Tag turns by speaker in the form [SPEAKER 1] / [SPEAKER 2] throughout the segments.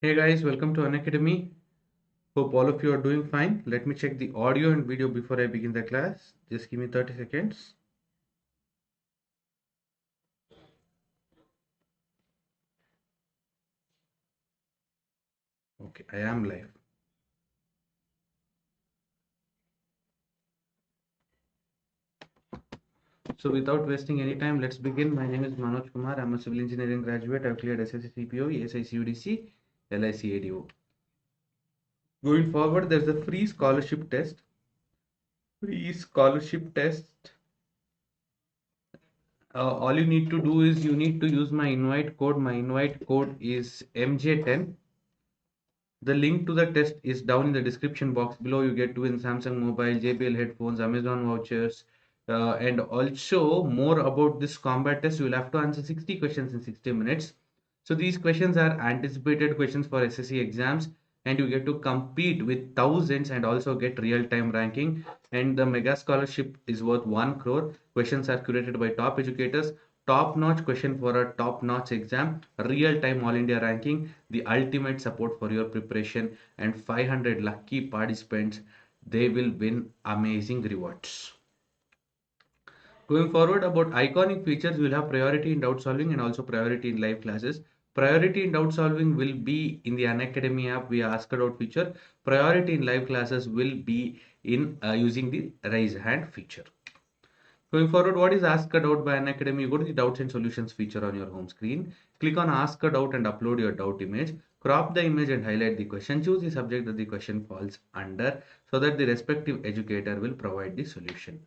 [SPEAKER 1] Hey guys, welcome to Unacademy. Hope all of you are doing fine. Let me check the audio and video before I begin the class. Just give me 30 seconds. Okay, I am live. So without wasting any time, let's begin. My name is Manoj Kumar. I'm a civil engineering graduate. I've cleared SSC CPO, ESIC UDC, LIC ADO. Going forward, there's a free scholarship test. Free scholarship test. All you need to do is you need to use my invite code. My invite code is MJ10. The link to the test is down in the description box below. You get to win Samsung mobile, JBL headphones, Amazon vouchers, and also more about this combat test. You will have to answer 60 questions in 60 minutes. So these questions are anticipated questions for SSC exams, and you get to compete with thousands and also get real-time ranking. And the mega scholarship is worth 1 crore. Questions are curated by top educators. Top-notch question for a top-notch exam, real-time all India ranking, the ultimate support for your preparation, and 500 lucky participants. They will win amazing rewards. Going forward, about iconic features, we'll have priority in doubt solving and also priority in live classes. Priority in doubt solving will be in the Unacademy app via Ask a Doubt feature. Priority in live classes will be in using the raise hand feature. Going forward, what is Ask a Doubt by Unacademy? You go to the Doubts and Solutions feature on your home screen. Click on Ask a Doubt and upload your doubt image. Crop the image and highlight the question. Choose the subject that the question falls under so that the respective educator will provide the solution.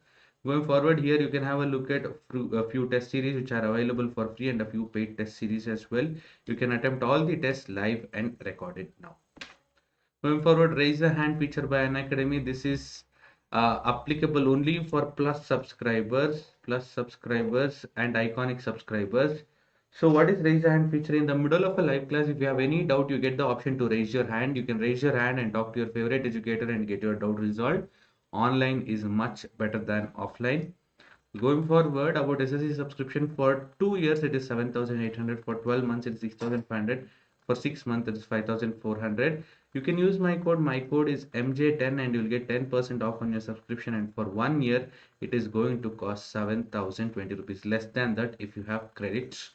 [SPEAKER 1] Going forward, here you can have a look at a few test series which are available for free and a few paid test series as well. You can attempt all the tests live and recorded now. Going forward, raise a hand feature by Unacademy. This is applicable only for plus subscribers and iconic subscribers. So what is raise a hand feature? In the middle of a live class, if you have any doubt, you get the option to raise your hand. You can raise your hand and talk to your favorite educator and get your doubt resolved. Online is much better than offline. Going forward, about SSC subscription for 2 years, it is 7,800. For 12 months, it is 6,500. For 6 months, it is 5,400. You can use my code. My code is MJ10 and you'll get 10% off on your subscription. And for 1 year, it is going to cost 7,020 rupees. Less than that if you have credits.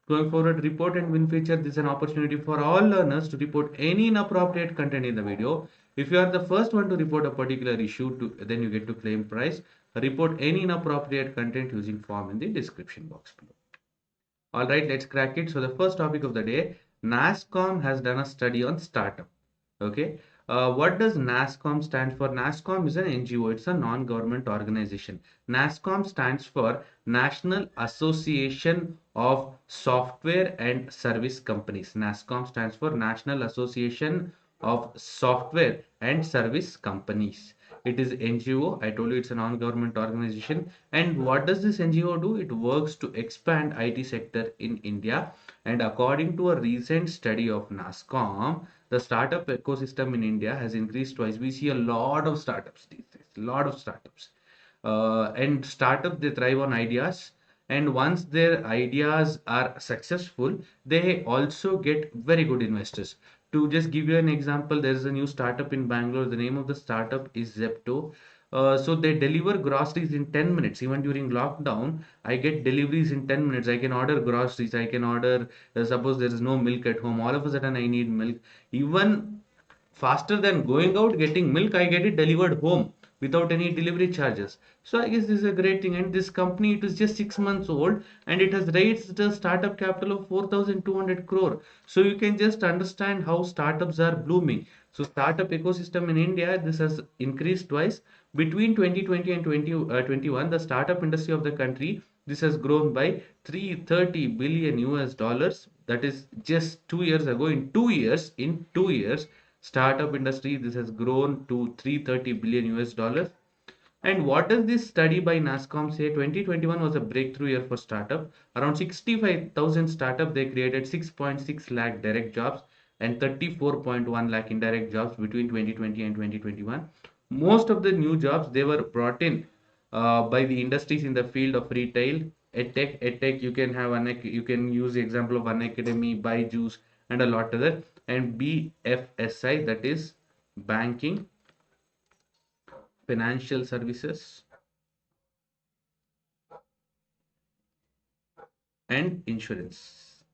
[SPEAKER 1] Going forward, report and win feature. This is an opportunity for all learners to report any inappropriate content in the video. If you are the first one to report a particular issue, then you get to claim prize. Report any inappropriate content using form in the description box below. All right, let's crack it. So the first topic of the day, NASSCOM has done a study on startup. Okay. What does NASSCOM stand for? NASSCOM is an NGO. It's a non-government organization. NASSCOM stands for National Association of Software and Service Companies. NASSCOM stands for National Association of Software and Service Companies. It is NGO. I told you it's a non-government organization. And what does this NGO do? It works to expand IT sector in India. And according to a recent study of NASSCOM, the startup ecosystem in India has increased twice. We see a lot of startups these days, a lot of startups. And startups, they thrive on ideas. And once their ideas are successful, they also get very good investors. To just give you an example, there is a new startup in Bangalore. The name of the startup is Zepto. So they deliver groceries in 10 minutes. Even during lockdown, I get deliveries in 10 minutes. I can order groceries. I can order, suppose there is no milk at home. All of a sudden, I need milk. Even faster than going out getting milk, I get it delivered home without any delivery charges. So I guess this is a great thing. And this company, it is just 6 months old and it has raised a startup capital of 4,200 crore. So you can just understand how startups are blooming. So startup ecosystem in India, this has increased twice. Between 2020 and 2021, the startup industry of the country, this has grown by 330 billion US dollars. That is just 2 years ago. In 2 years, startup industry, this has grown to 330 billion US dollars. And what does this study by NASSCOM say? 2021 was a breakthrough year for startup. Around 65,000 startup, they created 6.6 lakh direct jobs and 34.1 lakh indirect jobs between 2020 and 2021. Most of the new jobs, they were brought in by the industries in the field of retail, edtech. You can have you can use the example of Unacademy, Byju's, and a lot other. and BFSI, that is banking, financial services, and insurance.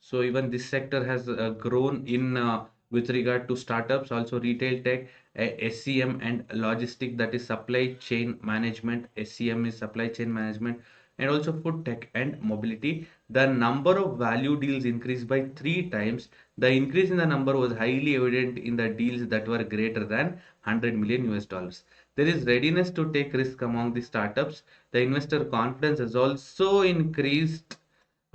[SPEAKER 1] So even this sector has grown in with regard to startups, also retail tech, SCM and logistic, that is supply chain management. SCM is supply chain management, and also food tech and mobility. The number of value deals increased by 3 times. The increase in the number was highly evident in the deals that were greater than 100 million US dollars. There is readiness to take risk among the startups. The investor confidence has also increased.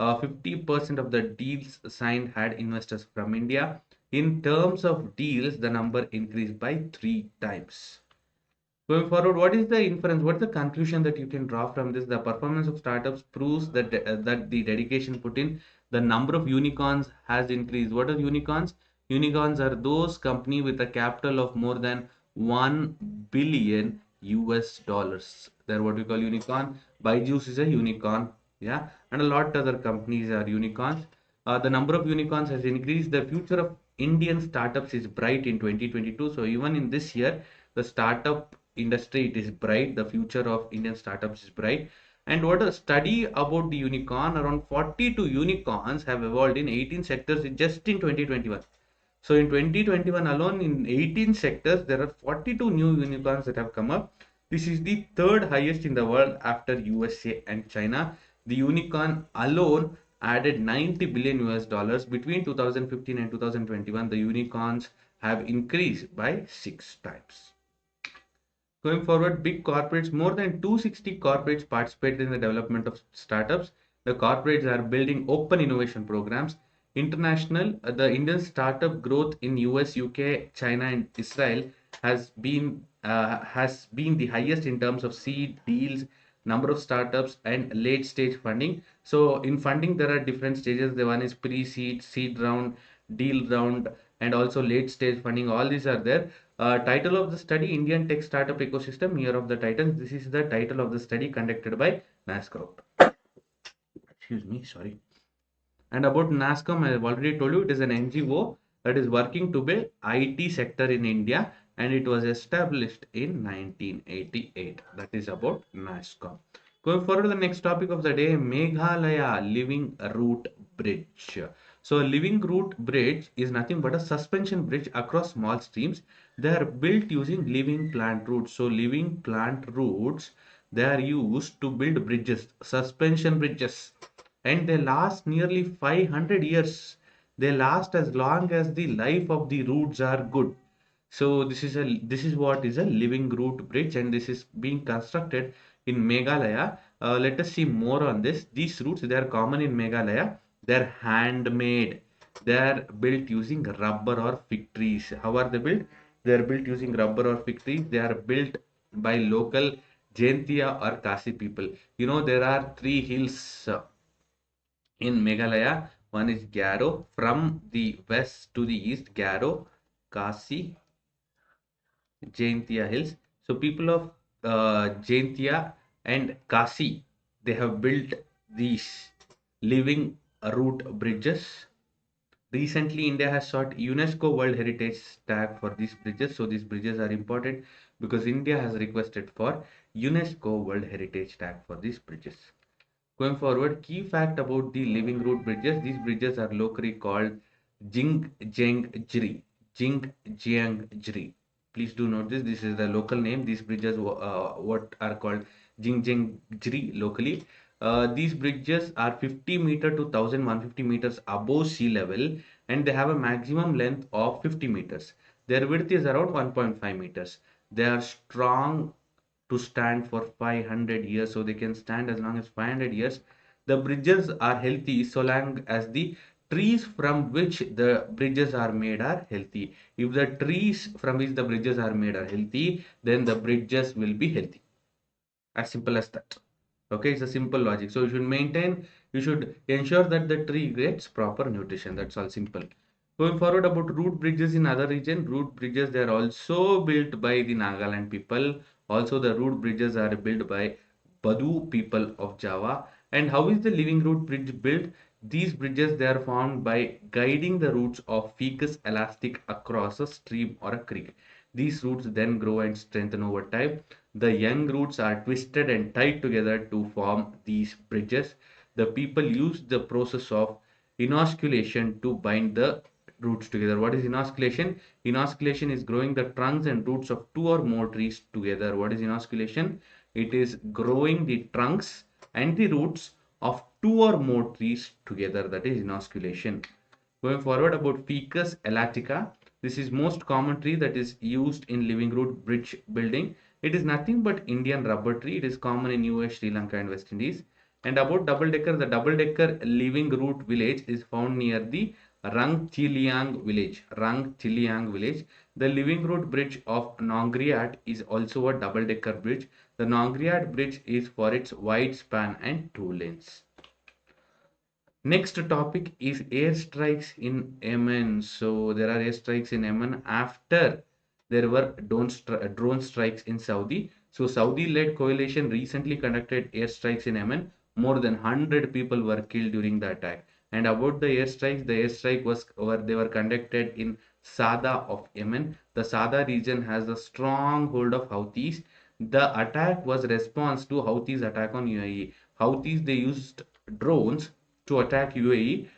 [SPEAKER 1] 50% of the deals signed had investors from India. In terms of deals, the number increased by 3 times. Going forward, what is the inference? What is the conclusion that you can draw from this? The performance of startups proves that the dedication put in, the number of unicorns has increased. What are unicorns? Unicorns are those company with a capital of more than 1 billion US dollars. They're what we call unicorn. Byju's is a unicorn, yeah, and a lot other companies are unicorns. The number of unicorns has increased. The future of Indian startups is bright in 2022. So even in this year, the startup industry, it is bright. The future of Indian startups is bright. And what a study about the unicorn, around 42 unicorns have evolved in 18 sectors just in 2021. So in 2021 alone, in 18 sectors, there are 42 new unicorns that have come up. This is the third highest in the world after USA and China. The unicorn alone added 90 billion US dollars between 2015 and 2021. The unicorns have increased by 6 times. Going forward, big corporates, more than 260 corporates participate in the development of startups. The corporates are building open innovation programs. International, the Indian startup growth in US, UK, China, and Israel has been the highest in terms of seed deals, number of startups, and late stage funding. So in funding, there are different stages. The one is pre-seed, seed round, deal round, and also late stage funding. All these are there. Title of the study, Indian Tech Startup Ecosystem, Year of the Titans. This is the title of the study conducted by NASCOM. Excuse me, sorry. And about NASCOM, I have already told you, it is an NGO that is working to build IT sector in India, and it was established in 1988. That is about NASCOM. Going forward to the next topic of the day, Meghalaya Living Root Bridge. So a living root bridge is nothing but a suspension bridge across small streams. They are built using living plant roots. So living plant roots, they are used to build bridges, suspension bridges, and they last nearly 500 years. They last as long as the life of the roots are good. So this is what is a living root bridge, and this is being constructed in Meghalaya. Let us see more on this. These roots, they are common in Meghalaya. They are handmade. They are built using rubber or fig trees. How are they built? They are built using rubber or fig trees. They are built by local Jaintia or Kasi people. There are three hills in Meghalaya. One is Garo, from the west to the east, Garo, Kasi, Jaintia hills. So people of Jaintia and Kasi, they have built these living root bridges. Recently, India has sought UNESCO World Heritage tag for these bridges. So these bridges are important because India has requested for UNESCO World Heritage tag for these bridges. Going forward, key fact about the living root bridges. These bridges are locally called Jing Jeng Jri. Jing Jiang Jri. Please do note this. This is the local name. These bridges what are called Jing Jeng Jri locally. These bridges are 50 meter to 1150 meters above sea level, and they have a maximum length of 50 meters. Their width is around 1.5 meters. They are strong to stand for 500 years, so they can stand as long as 500 years. The bridges are healthy so long as the trees from which the bridges are made are healthy. If the trees from which the bridges are made are healthy, then the bridges will be healthy. As simple as that. Okay, it's a simple logic. So you should ensure that the tree gets proper nutrition. That's all simple. Going forward about root bridges in other region, root bridges, they are also built by the Nagaland people. Also the root bridges are built by Badu people of Java. And how is the living root bridge built? These bridges they are formed by guiding the roots of ficus elastic across a stream or a creek. These roots then grow and strengthen over time. The young roots are twisted and tied together to form these bridges. The people use the process of inosculation to bind the roots together. What is inosculation? Inosculation is growing the trunks and roots of two or more trees together. What is inosculation? It is growing the trunks and the roots of two or more trees together. That is inosculation. Going forward about Ficus elatica. This is most common tree that is used in living root bridge building. It is nothing but Indian rubber tree. It is common in US, Sri Lanka and West Indies. And about double decker, the double decker living root village is found near the Rangchiliang village. Rangchiliang village. The living root bridge of Nongriat is also a double decker bridge. The Nongriat bridge is for its wide span and two lanes. Next topic is airstrikes in Yemen. So there are airstrikes in Yemen after there were drone strikes in Saudi. So Saudi-led coalition recently conducted airstrikes in Yemen. More than 100 people were killed during the attack. And about the airstrike they were conducted in Sada of Yemen. The Sada region has a strong hold of Houthis. The attack was response to Houthis attack on UAE. Houthis they used drones to attack UAE.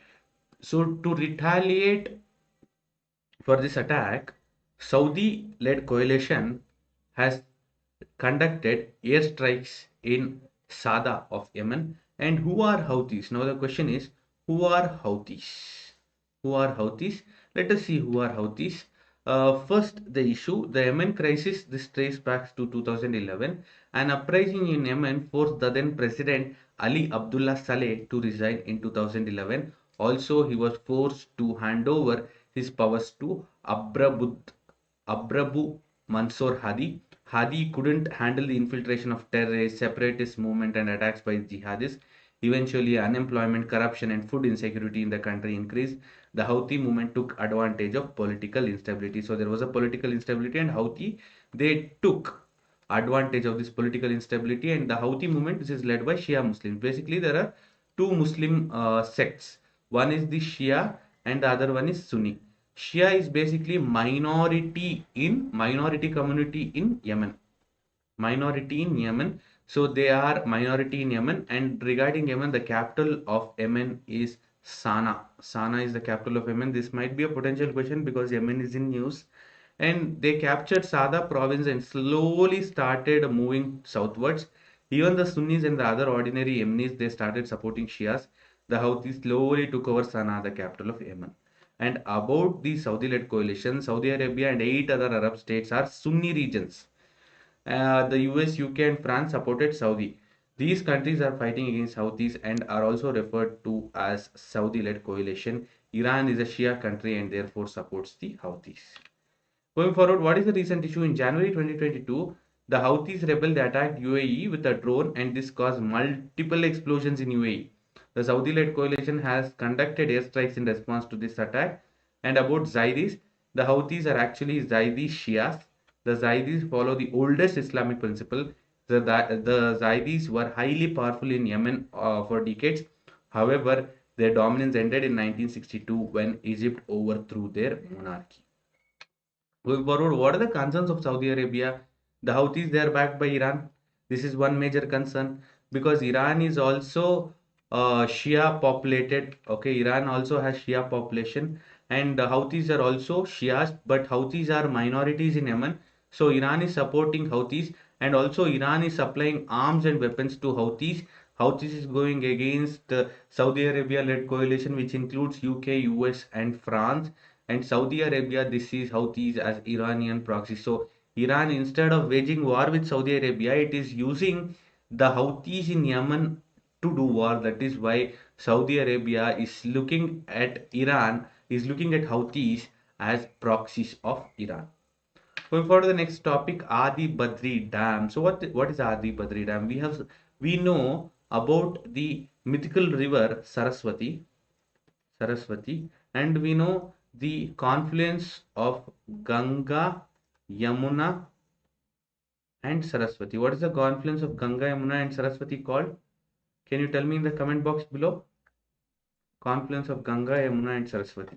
[SPEAKER 1] So to retaliate for this attack, Saudi-led coalition has conducted airstrikes in Sada of Yemen. And who are Houthis? Now the question is, who are Houthis? Who are Houthis? Let us see who are Houthis. First, the issue, the Yemen crisis, this traces back to 2011. An uprising in Yemen forced the then President Ali Abdullah Saleh to resign in 2011. Also, he was forced to hand over his powers to Abrabu Mansour Hadi. Hadi couldn't handle the infiltration of terrorists, separatist movement and attacks by jihadists. Eventually, unemployment, corruption and food insecurity in the country increased. The Houthi movement took advantage of political instability. So there was a political instability and Houthi, they took advantage of this political instability, and the Houthi movement, this is led by Shia Muslims. Basically, there are two Muslim sects. One is the Shia and the other one is Sunni. Shia is basically minority community in Yemen. Minority in Yemen. So they are minority in Yemen. And regarding Yemen, the capital of Yemen is Sana'a. Sana'a is the capital of Yemen. This might be a potential question because Yemen is in news. And they captured Sada province and slowly started moving southwards. Even the Sunnis and the other ordinary Yemenis, they started supporting Shias. The Houthis slowly took over Sana'a, the capital of Yemen. And about the Saudi-led coalition, Saudi Arabia and 8 other Arab states are Sunni regions. The US, UK, and France supported Saudi. These countries are fighting against Houthis and are also referred to as Saudi-led coalition. Iran is a Shia country and therefore supports the Houthis. Going forward, what is the recent issue? In January 2022, the Houthis rebel they attacked UAE with a drone and this caused multiple explosions in UAE. The Saudi-led coalition has conducted airstrikes in response to this attack. And about Zaidis, the Houthis are actually Zaidi Shias. The Zaidis follow the oldest Islamic principle. The Zaidis were highly powerful in Yemen for decades. However, their dominance ended in 1962 when Egypt overthrew their monarchy. Going forward, what are the concerns of Saudi Arabia? The Houthis, they are backed by Iran. This is one major concern because Iran is also Shia populated. Okay, Iran also has Shia population, and the Houthis are also Shias, but Houthis are minorities in Yemen. So Iran is supporting Houthis, and also Iran is supplying arms and weapons to Houthis. Houthis is going against the Saudi Arabia-led coalition, which includes UK, US, and France. And Saudi Arabia, this sees Houthis as Iranian proxy. So Iran, instead of waging war with Saudi Arabia, it is using the Houthis in Yemen to do war. That is why Saudi Arabia is looking at Iran, is looking at Houthis as proxies of Iran. Going forward to the next topic, Adi Badri Dam. So what is Adi Badri Dam? We know about the mythical river Saraswati, and we know the confluence of Ganga, Yamuna, and Saraswati. What is the confluence of Ganga, Yamuna, and Saraswati called? Can you tell me in the comment box below? Confluence of Ganga, Yamuna and Saraswati.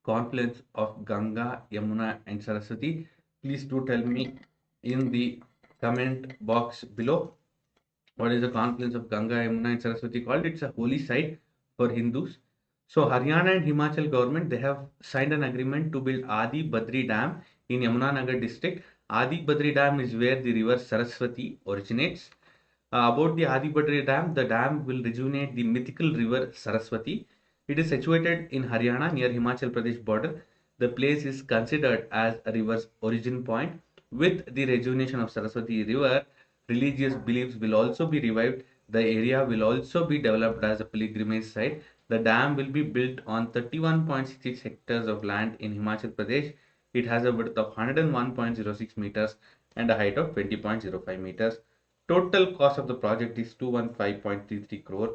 [SPEAKER 1] Confluence of Ganga, Yamuna and Saraswati. Please do tell me in the comment box below what is the confluence of Ganga, Yamuna and Saraswati called. It's a holy site for Hindus. So Haryana and Himachal government, they have signed an agreement to build Adi Badri Dam in Yamunanagar district. Adi Badri Dam is where the river Saraswati originates. About the Adi Badri Dam, the dam will rejuvenate the mythical river Saraswati. It is situated in Haryana near Himachal Pradesh border. The place is considered as a river's origin point. With the rejuvenation of Saraswati river, religious beliefs will also be revived. The area will also be developed as a pilgrimage site. The dam will be built on 31.66 hectares of land in Himachal Pradesh. It has a width of 101.06 meters and a height of 20.05 meters. Total cost of the project is 215.33 crore.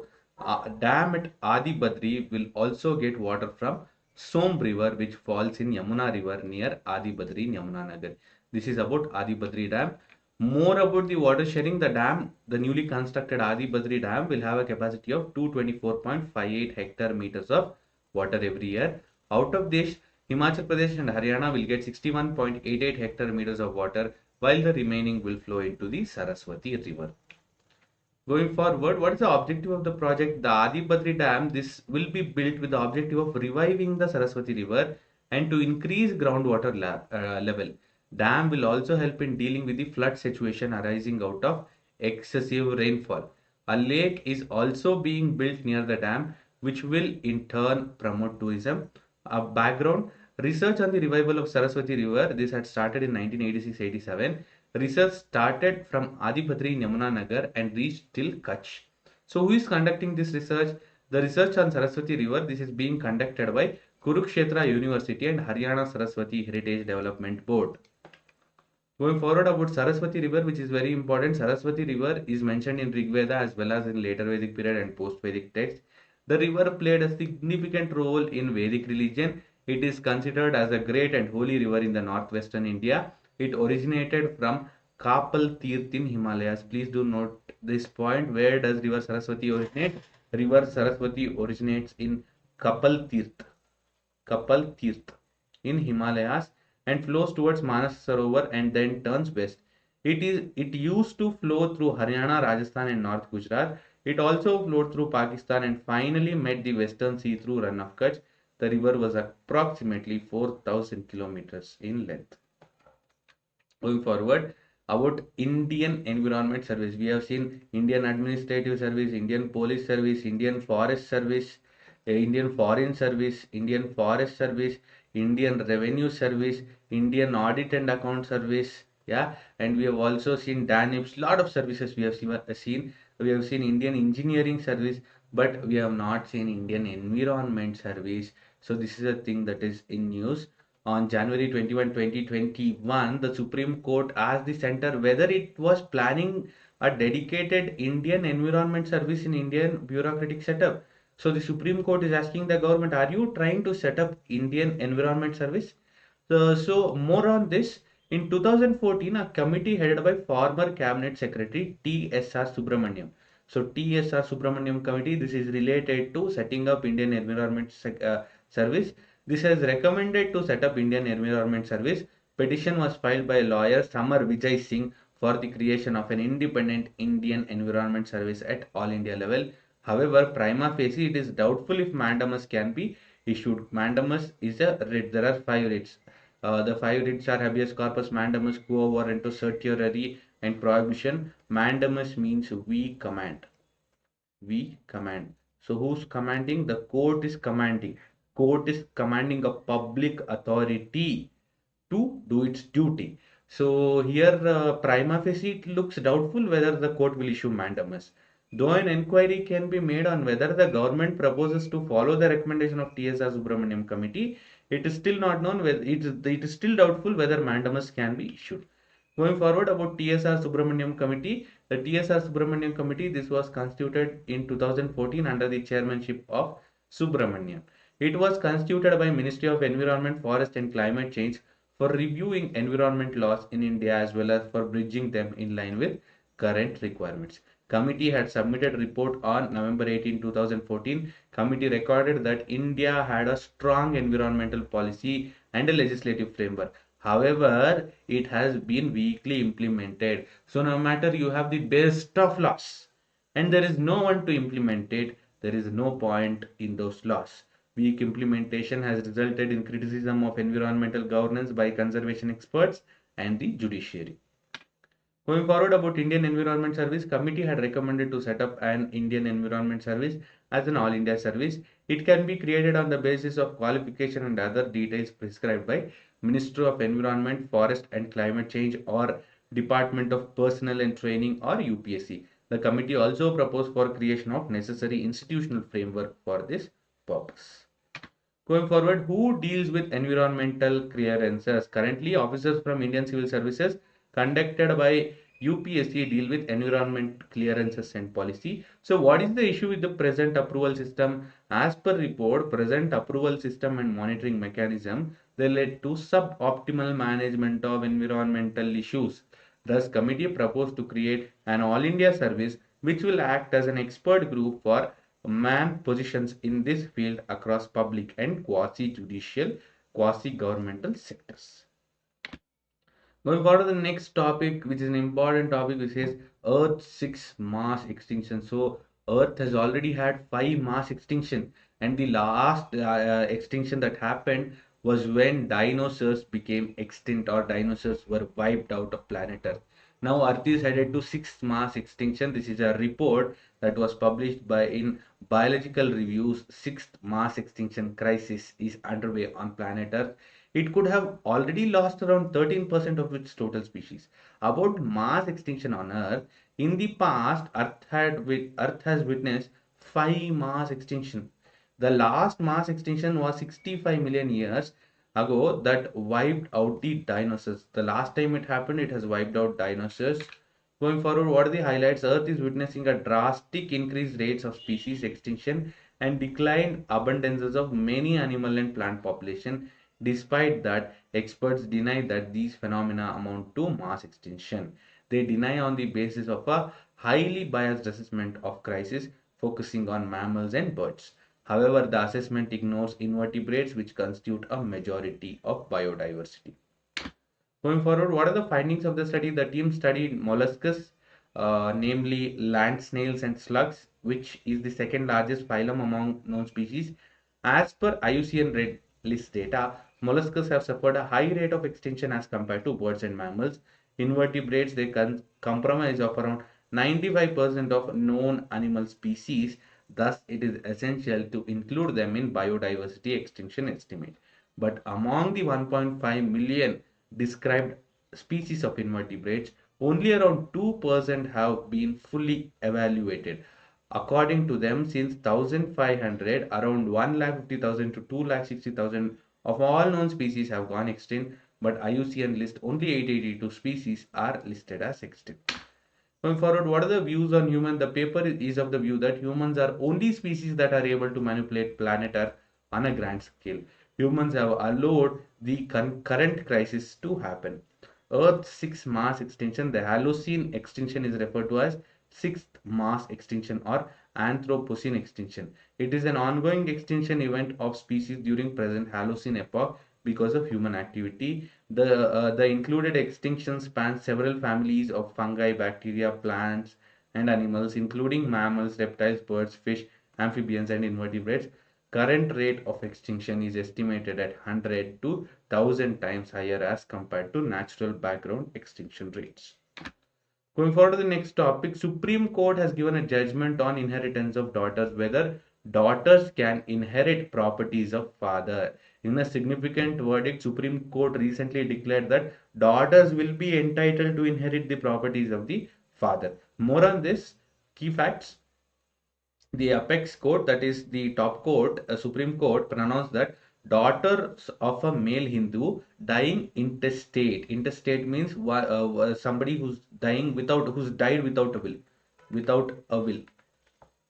[SPEAKER 1] Dam at Adi Badri will also get water from Som River, which falls in Yamuna River near Adi Badri in Yamunanagar. This is about Adi Badri Dam. More about the water sharing, the dam, the newly constructed Adi Badri Dam will have a capacity of 224.58 hectare meters of water every year. Out of this, Himachal Pradesh and Haryana will get 61.88 hectare meters of water, while the remaining will flow into the Saraswati River. Going forward, what is the objective of the project? The Adi Badri Dam, this will be built with the objective of reviving the Saraswati River and to increase groundwater level. Dam will also help in dealing with the flood situation arising out of excessive rainfall. A lake is also being built near the dam, which will in turn promote tourism. A background, research on the revival of Saraswati River, this had started in 1986-87. Research started from Adipatri in Yamunanagar and reached till Kutch. So who is conducting this research? The research on Saraswati River, this is being conducted by Kurukshetra University and Haryana Saraswati Heritage Development Board. Going forward about Saraswati River, which is very important. Saraswati River is mentioned in Rig Veda as well as in later Vedic period and post-Vedic texts. The river played a significant role in Vedic religion. It is considered as a great and holy river in the northwestern India. It originated from Kapal Tirth in Himalayas. Please do note this point. Where does river Saraswati originate? River Saraswati originates in Kapal Tirth. Kapal Tirth in Himalayas and flows towards Manas Sarovar and then turns west. It used to flow through Haryana, Rajasthan and North Gujarat. It also flowed through Pakistan and finally met the western sea through Run of Kutch. The river was approximately 4,000 kilometers in length. Going forward, about Indian Environment Service, we have seen Indian Administrative Service, Indian Police Service, Indian Forest Service, Indian Foreign Service, Indian Forest Service, Indian Revenue Service, Indian Audit and Account Service. Yeah, and we have also seen DANIPS. Lot of services we have seen. We have seen Indian Engineering Service, but we have not seen Indian Environment Service. So this is a thing that is in news. On January 21, 2021, the Supreme Court asked the center whether it was planning a dedicated Indian Environment Service in Indian bureaucratic setup. So the Supreme Court is asking the government, are you trying to set up Indian Environment Service? So more on this. In 2014, a committee headed by former Cabinet Secretary T.S.R. Subramaniam. So T.S.R. Subramaniam committee, this is related to setting up Indian Environment Service. This has recommended to set up Indian Environment Service. Petition was filed by lawyer Samar Vijay Singh for the creation of an independent Indian Environment Service at all India level. However, prima facie, it is doubtful if mandamus can be issued. Mandamus is a writ. There are 5 writs. The 5 writs are habeas corpus, mandamus, quo warranto, certiorari, and prohibition. Mandamus means we command. We command. So who's commanding? The court is commanding. Court is commanding a public authority to do its duty. So here, prima facie, it looks doubtful whether the court will issue mandamus. Though an inquiry can be made on whether the government proposes to follow the recommendation of TSR Subramaniam committee, it is still not known whether it is still doubtful whether mandamus can be issued. Going forward about TSR Subramaniam committee, the TSR Subramaniam committee, this was constituted in 2014 under the chairmanship of Subramaniam. It was constituted by Ministry of Environment, Forest and Climate Change for reviewing environment laws in India as well as for bridging them in line with current requirements. Committee had submitted report on November 18, 2014. Committee recorded that India had a strong environmental policy and a legislative framework. However, it has been weakly implemented. So no matter you have the best of laws and there is no one to implement it, there is no point in those laws. Weak implementation has resulted in criticism of environmental governance by conservation experts and the judiciary. Going forward about Indian Environment Service, committee had recommended to set up an Indian Environment Service as an all India service. It can be created on the basis of qualification and other details prescribed by Ministry of Environment, Forest and Climate Change or Department of Personnel and Training or UPSC. The committee also proposed for creation of necessary institutional framework for this purpose. Going forward, who deals with environmental clearances? Currently, officers from Indian Civil Services conducted by UPSC deal with environment clearances and policy. So what is the issue with the present approval system? As per report, present approval system and monitoring mechanism, they led to suboptimal management of environmental issues. Thus, committee proposed to create an all India service which will act as an expert group for man positions in this field across public and quasi-judicial, quasi-governmental sectors. Going forward to the next topic, which is an important topic, which is Earth 6 mass extinction. So Earth has already had 5 mass extinction, and the last extinction that happened was when dinosaurs became extinct or dinosaurs were wiped out of planet Earth. Now Earth is headed to 6th mass extinction. This is a report that was published by in Biological Reviews. 6th mass extinction crisis is underway on planet Earth. It could have already lost around 13% of its total species. About mass extinction on Earth, in the past, Earth has witnessed 5 mass extinction. The last mass extinction was 65 million years ago that wiped out the dinosaurs. The last time it happened, it has wiped out dinosaurs. Going forward, what are the highlights? Earth is witnessing a drastic increased rates of species extinction and declined abundances of many animal and plant population. Despite that, experts deny that these phenomena amount to mass extinction. They deny on the basis of a highly biased assessment of crisis focusing on mammals and birds. However, the assessment ignores invertebrates, which constitute a majority of biodiversity. Going forward, what are the findings of the study? The team studied mollusks, namely land snails and slugs, which is the second largest phylum among known species. As per IUCN Red List data, mollusks have suffered a high rate of extinction as compared to birds and mammals. Invertebrates, they comprise of around 95% of known animal species. Thus, it is essential to include them in biodiversity extinction estimate. But among the 1.5 million described species of invertebrates, only around 2% have been fully evaluated. According to them, since 1500, around 1,50,000 to 2,60,000 of all known species have gone extinct, but IUCN list only 882 species are listed as extinct. Going forward, what are the views on human? The paper is of the view that humans are only species that are able to manipulate planet Earth on a grand scale. Humans have allowed the current crisis to happen. Earth's 6th mass extinction, the Holocene extinction, is referred to as 6th mass extinction or Anthropocene extinction. It is an ongoing extinction event of species during present Holocene epoch because of human activity. The included extinction spans several families of fungi, bacteria, plants, and animals, including mammals, reptiles, birds, fish, amphibians, and invertebrates. Current rate of extinction is estimated at 100 to 1000 times higher as compared to natural background extinction rates. Going forward to the next topic, Supreme Court has given a judgment on inheritance of daughters, whether daughters can inherit properties of father. In a significant verdict, Supreme Court recently declared that daughters will be entitled to inherit the properties of the father. More on this, key facts. The apex court, that is the top court, Supreme Court, pronounced that daughters of a male Hindu dying intestate. Intestate means somebody who's dying who's died without a will, without a will,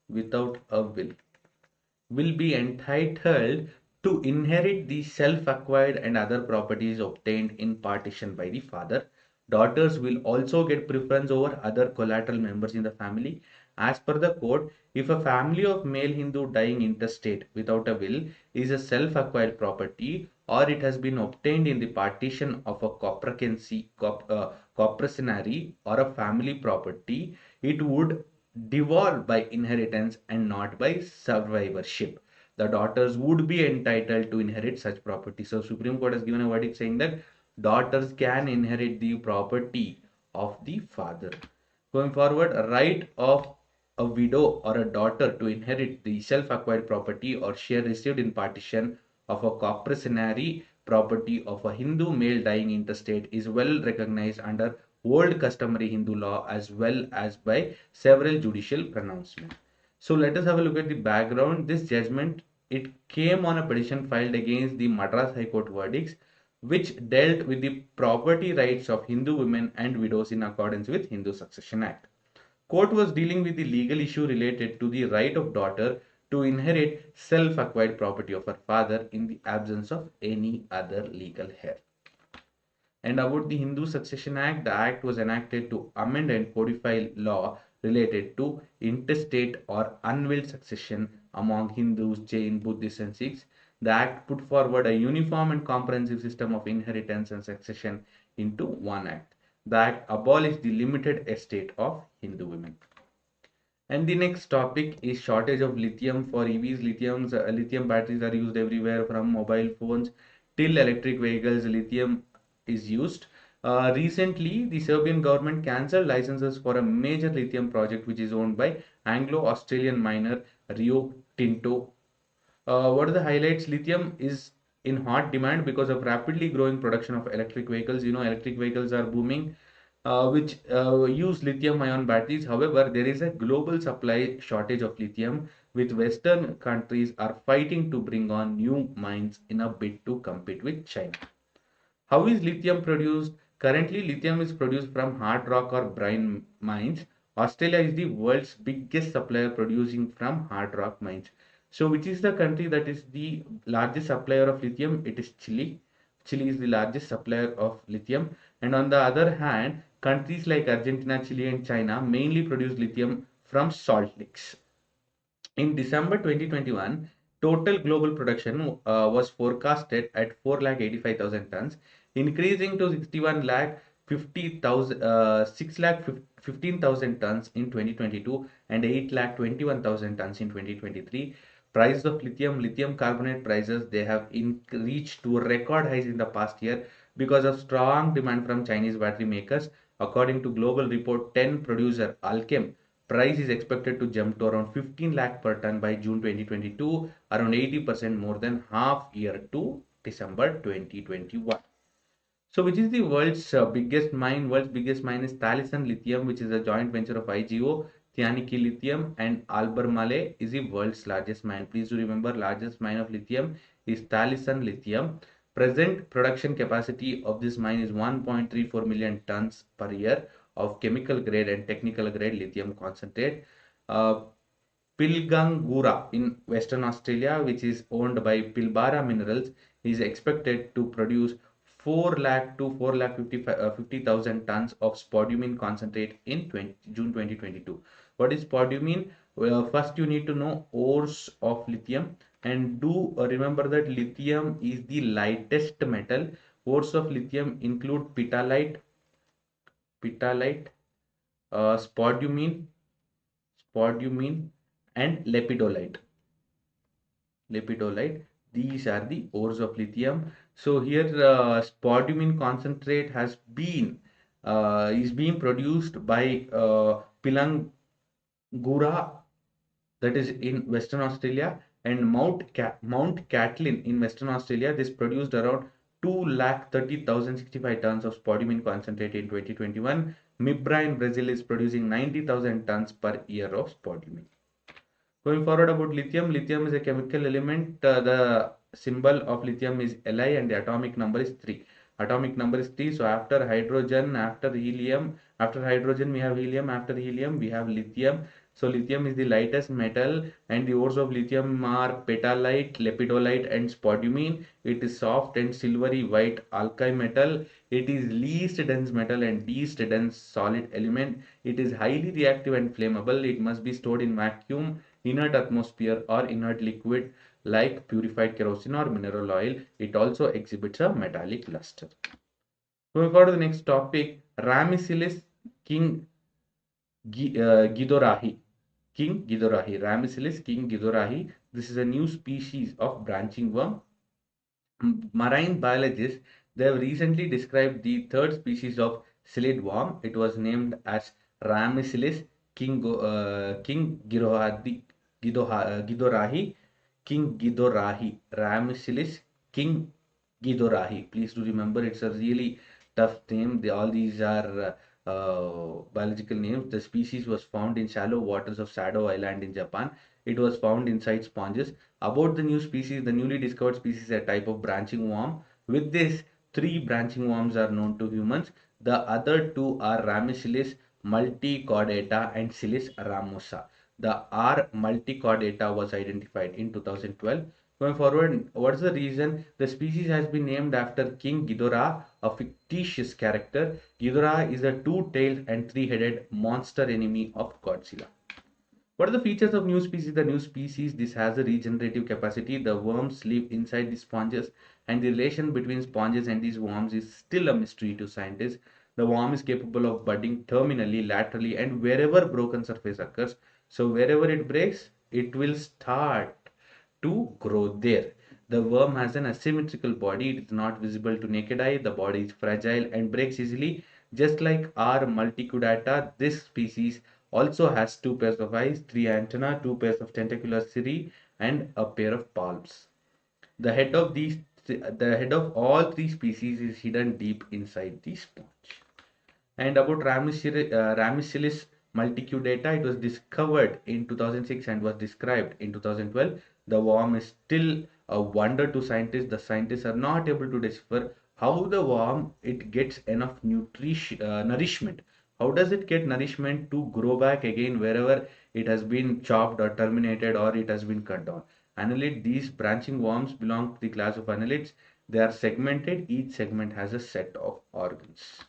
[SPEAKER 1] without a will be entitled to inherit the self-acquired and other properties obtained in partition by the father. Daughters will also get preference over other collateral members in the family. As per the code, if a family of male Hindu dying intestate without a will is a self-acquired property, or it has been obtained in the partition of a corporacenary or a family property, it would devolve by inheritance and not by survivorship. The daughters would be entitled to inherit such property. So Supreme Court has given a verdict saying that daughters can inherit the property of the father. Going forward, a right of a widow or a daughter to inherit the self-acquired property or share received in partition of a corporacenary property of a Hindu male dying intestate is well recognized under old customary Hindu law as well as by several judicial pronouncements. So let us have a look at the background. This judgment, it came on a petition filed against the Madras High Court verdicts, which dealt with the property rights of Hindu women and widows in accordance with Hindu Succession Act. Court was dealing with the legal issue related to the right of daughter to inherit self-acquired property of her father in the absence of any other legal heir. And about the Hindu Succession Act, the act was enacted to amend and codify law related to intestate or unwilled succession among Hindus, Jain, Buddhists, and Sikhs. The act put forward a uniform and comprehensive system of inheritance and succession into one act. The act abolished the limited estate of Hindu women. And the next topic is shortage of lithium for EVs. Lithium batteries are used everywhere from mobile phones till electric vehicles. Lithium is used. Recently, the Serbian government cancelled licenses for a major lithium project which is owned by Anglo-Australian miner Rio Tinto. What are the highlights? Lithium is in hot demand because of rapidly growing production of electric vehicles. Electric vehicles are booming, which use lithium ion batteries. However, there is a global supply shortage of lithium, with Western countries are fighting to bring on new mines in a bid to compete with China. How is lithium produced? Currently, lithium is produced from hard rock or brine mines. Australia is the world's biggest supplier producing from hard rock mines. So, which is the country that is the largest supplier of lithium? It is Chile. Chile is the largest supplier of lithium. And on the other hand, countries like Argentina, Chile, and China mainly produce lithium from salt licks. In December 2021, total global production was forecasted at 4,85,000 tons, increasing to 61 lakh 50,000, 6 lakh 15,000 tons in 2022 and 8 lakh 21,000 tons in 2023. Price of lithium carbonate prices, they have reached to record highs in the past year because of strong demand from Chinese battery makers. According to global report 10 producer Alchem, price is expected to jump to around 15 lakh per ton by June 2022, around 80% more than half year to December 2021. So, which is the world's biggest mine? World's biggest mine is Talison Lithium, which is a joint venture of IGO, Tianqi Lithium, and Albemarle is the world's largest mine. Please do remember, largest mine of lithium is Talison Lithium. Present production capacity of this mine is 1.34 million tons per year of chemical grade and technical grade lithium concentrate. Pilgangura in Western Australia, which is owned by Pilbara Minerals, is expected to produce 4 lakh to 4 lakh 50,000 tons of spodumene concentrate in June 2022. What is spodumene? Well, first you need to know ores of lithium, and do remember that lithium is the lightest metal. Ores of lithium include spodumene, and lepidolite. These are the ores of lithium. So here spodumene concentrate is being produced by Pilangura, that is in Western Australia, and Mount Catlin in Western Australia. This produced around 2,30,065 tons of spodumene concentrate in 2021. Mibra in Brazil is producing 90,000 tons per year of spodumene. Going forward about lithium, lithium is a chemical element. The symbol of lithium is Li and the atomic number is 3. Atomic number is 3. So after hydrogen, after helium, after hydrogen we have helium, after helium we have lithium. So lithium is the lightest metal, and the ores of lithium are petalite, lepidolite, and spodumene. It is soft and silvery white alkali metal. It is least dense metal and least dense solid element. It is highly reactive and flammable. It must be stored in vacuum, inert atmosphere, or inert liquid like purified kerosene or mineral oil. It also exhibits a metallic luster. Moving forward to the next topic, Ramesselis king Gidorahi. King Gidorahi. Ramesselis king Gidorahi. This is a new species of branching worm. Marine biologists, they have recently described the third species of psyllid worm. It was named as Ramesselis king Gidorahi. King Gidorahi. Ramesselis king Gidorahi. Please do remember, it's a really tough name. All these are biological names. The species was found in shallow waters of Sado Island in Japan. It was found inside sponges. About the new species, the newly discovered species is a type of branching worm. With this, three branching worms are known to humans. The other two are Ramesselis multicaudata and Silis ramosa. The R multicaudata was identified in 2012. Going forward, what's the reason? The species has been named after King Ghidorah, a fictitious character. Ghidorah is a two-tailed and three-headed monster enemy of Godzilla. What are the features of new species? The new species, this has a regenerative capacity. The worms live inside the sponges, and the relation between sponges and these worms is still a mystery to scientists. The worm is capable of budding terminally, laterally, and wherever broken surface occurs. So wherever it breaks, it will start to grow there. The worm has an asymmetrical body. It is not visible to naked eye. The body is fragile and breaks easily. Just like our multicaudata, this species also has two pairs of eyes, three antennae, two pairs of tentacular cirri, and a pair of palps. The head of the head of all three species is hidden deep inside the sponge. And about Ramesselis multicaudata, it was discovered in 2006 and was described in 2012. The worm is still a wonder to scientists. The scientists are not able to decipher how the worm it gets enough nourishment. How does it get nourishment to grow back again wherever it has been chopped or terminated or it has been cut down? Annelid, these branching worms belong to the class of annelids. They are segmented. Each segment has a set of organs.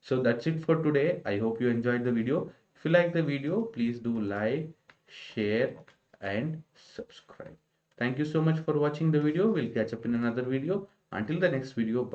[SPEAKER 1] So that's it for today. I hope you enjoyed the video. If you like the video, please do like, share, and subscribe. Thank you so much for watching the video. We'll catch up in another video. Until the next video, bye.